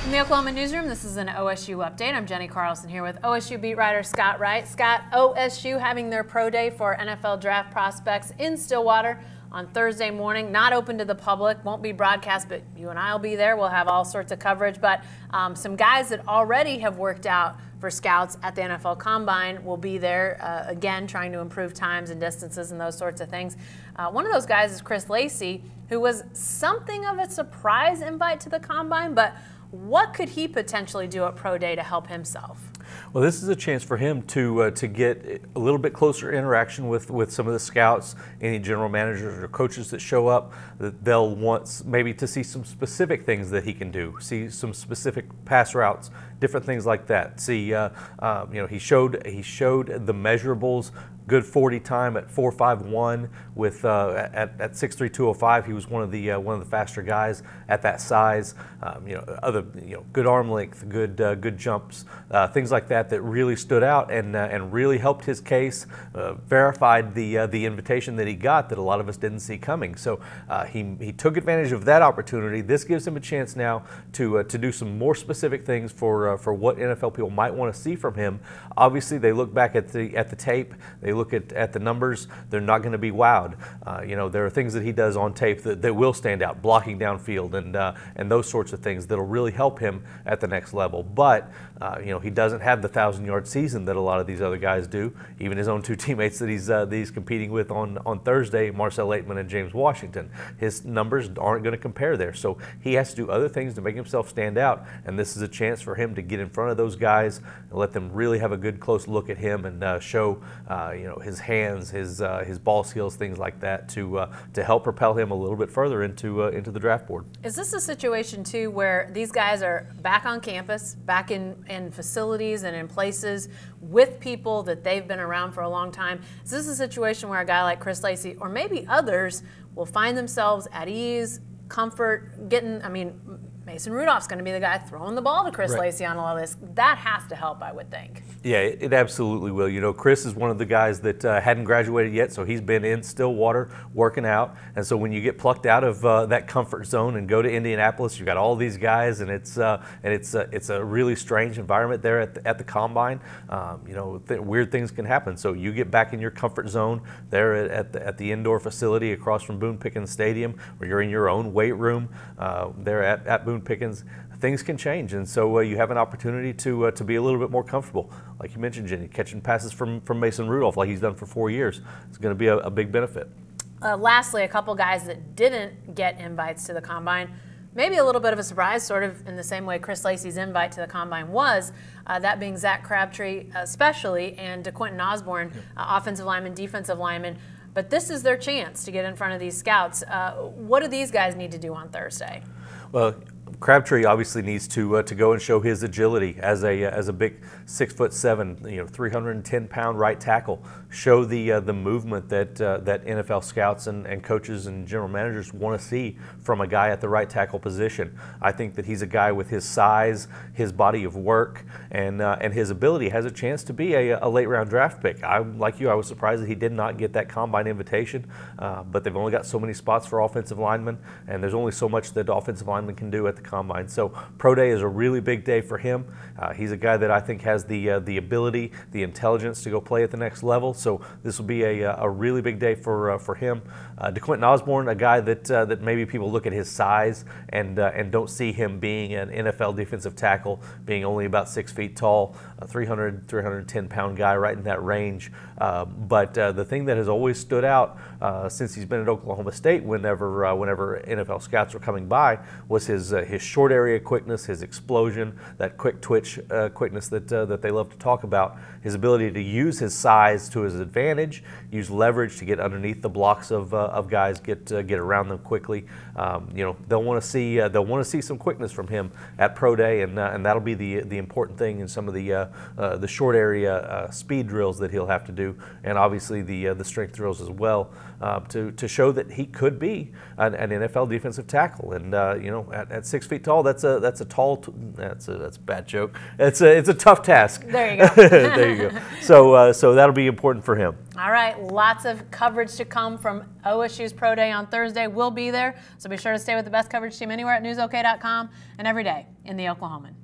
From the Oklahoma newsroom, this is an OSU update. I'm Jenny Carlson here with OSU beat writer Scott Wright. Scott, OSU having their pro day for NFL draft prospects in Stillwater on Thursday morning. Not open to the public, won't be broadcast, but you and I will be there. We'll have all sorts of coverage. But some guys that already have worked out for scouts at the NFL Combine will be there, again, trying to improve times and distances and those sorts of things. One of those guys is Chris Lacey, who was something of a surprise invite to the Combine, but what could he potentially do at Pro Day to help himself? Well, this is a chance for him to get a little bit closer interaction with some of the scouts, any general managers or coaches that show up. That they'll want maybe to see some specific things that he can do, see some specific pass routes, different things like that. See, you know, he showed the measurables. Good 40 time at 4.51 with at 6'3", 205. He was one of the faster guys at that size. You know, good arm length, good jumps, things like that really stood out and really helped his case. Verified the invitation that he got that a lot of us didn't see coming. So he took advantage of that opportunity. This gives him a chance now to do some more specific things for what NFL people might want to see from him. Obviously, they look back at the tape. They look at the numbers, they're not going to be wowed. You know, there are things that he does on tape that will stand out, blocking downfield and those sorts of things that'll really help him at the next level. But you know, he doesn't have the 1,000-yard season that a lot of these other guys do. Even his own two teammates that he's competing with on Thursday, Marcel Aitman and James Washington, his numbers aren't going to compare there. So he has to do other things to make himself stand out. And this is a chance for him to get in front of those guys and let them really have a good close look at him and show you know, his hands, his ball skills, things like that to help propel him a little bit further into the draft board. Is this a situation too where these guys are back on campus, back in facilities and in places with people that they've been around for a long time? Is this a situation where a guy like Chris Lacey or maybe others will find themselves at ease, comfort, getting, I mean, Mason Rudolph's going to be the guy throwing the ball to Chris Lacey on a lot of this. That has to help, I would think. Yeah, it absolutely will. You know, Chris is one of the guys that hadn't graduated yet, so he's been in Stillwater working out. And so when you get plucked out of that comfort zone and go to Indianapolis, you've got all these guys, and it's a really strange environment there at the Combine. You know, weird things can happen. So you get back in your comfort zone there at the indoor facility across from Boone Pickens Stadium, where you're in your own weight room there at Boone Pickens. Things can change, and so you have an opportunity to be a little bit more comfortable. Like you mentioned, Jenny, catching passes from Mason Rudolph like he's done for 4 years. It's going to be a big benefit. Lastly, a couple guys that didn't get invites to the Combine. Maybe a little bit of a surprise, sort of in the same way Chris Lacey's invite to the Combine was, that being Zach Crabtree especially, and DeQuinton Osborne, offensive lineman, defensive lineman. But this is their chance to get in front of these scouts. What do these guys need to do on Thursday? Well, Crabtree obviously needs to go and show his agility as a big 6'7", you know, 310-pound right tackle. Show the movement that NFL scouts and coaches and general managers want to see from a guy at the right tackle position. I think that he's a guy with his size, his body of work, and his ability has a chance to be a late round draft pick. Like you, I was surprised that he did not get that Combine invitation, but they've only got so many spots for offensive linemen, and there's only so much that offensive linemen can do at the Combine. So Pro Day is a really big day for him. He's a guy that I think has the ability, the intelligence to go play at the next level. So this will be a really big day for him. DeQuinton Osborne, a guy that maybe people look at his size and don't see him being an NFL defensive tackle, being only about 6 feet tall, a 310-pound guy right in that range. But the thing that has always stood out since he's been at Oklahoma State, whenever NFL scouts were coming by, was his short area quickness, his explosion, that quick twitch quickness that they love to talk about. His ability to use his size to his advantage, use leverage to get underneath the blocks of guys, get around them quickly. You know, they'll want to see some quickness from him at Pro Day, and that'll be the important thing in some of the short area speed drills that he'll have to do, and obviously the strength drills as well. to show that he could be an NFL defensive tackle. And you know, at 6 feet tall, that's a bad joke. It's a tough task. There you go. There you go. So that'll be important for him. All right, lots of coverage to come from OSU's Pro Day on Thursday. We'll be there, so be sure to stay with the best coverage team anywhere at newsok.com and every day in the Oklahoman.